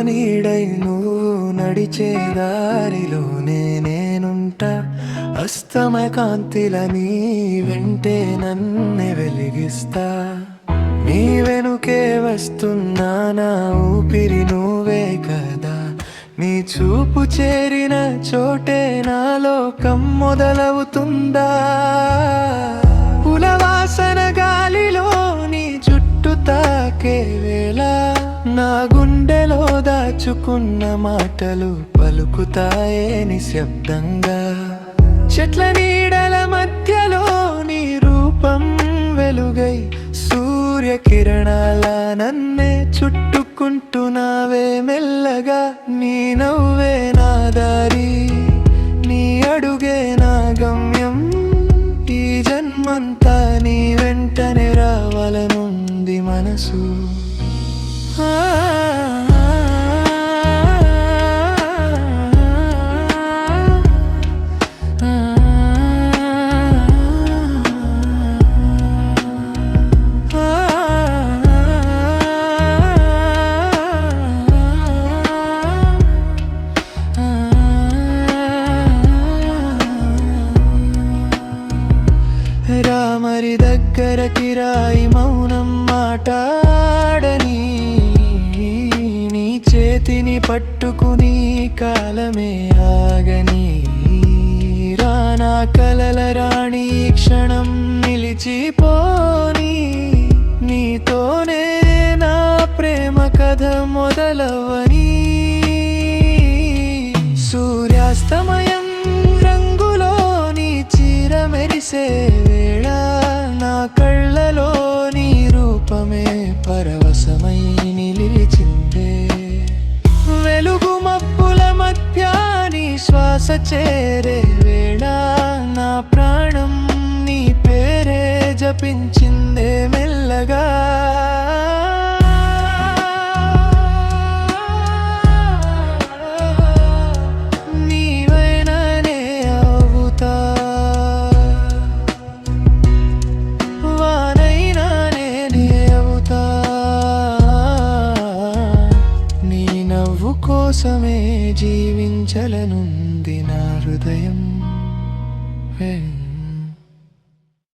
నీడై నువ్వు నడిచే దారిలోనే నేనుంటా. అస్తమయ కాంతిల నీ వెంటే నన్నే వెలిగిస్తా. నీ వెనుకే వస్తున్నా నా ఊపిరి నువ్వే కదా. నీ చూపు చేరిన చోటే నా లోకం మొదలవుతుందా. పులవాసన గాలిలో నీ జుట్టు తాకే వేళ నా గుండెలో దాచుకున్న మాటలు పలుకుతాయే నిశ్శబ్దంగా. చెట్ల నీడల మధ్యలో నీ రూపం వెలుగై సూర్యకిరణాల నన్నే చుట్టుకుంటున్నావే మెల్లగా. నీ నవ్వే నా దారి, నీ అడుగే నా గమ్యం. ఈ జన్మంతా నీ వెంటనే రావాలనుంది మనసు. రామరి దగ్గరకి రాయి మౌనం మాటాడని. నీ చేతిని పట్టుకుని కాలమే ఆగని. రానా కలల రాణి క్షణం నిలిచిపోని. నీతోనే నా ప్రేమ కథ మొదలవని. సూర్యాస్తమయం రంగులో నీ చీర మెరిసే వేళ నా కళ్ళలో నీ రూపమే పరవశమై నిలిచిందే. వెలుగు మబ్బుల మధ్య నీ శ్వాస చేరే వేళ నా ప్రాణం నీ పేరే జపించిందే మెల్లగా. కోసమే జీవించలనుంది నా హృదయం.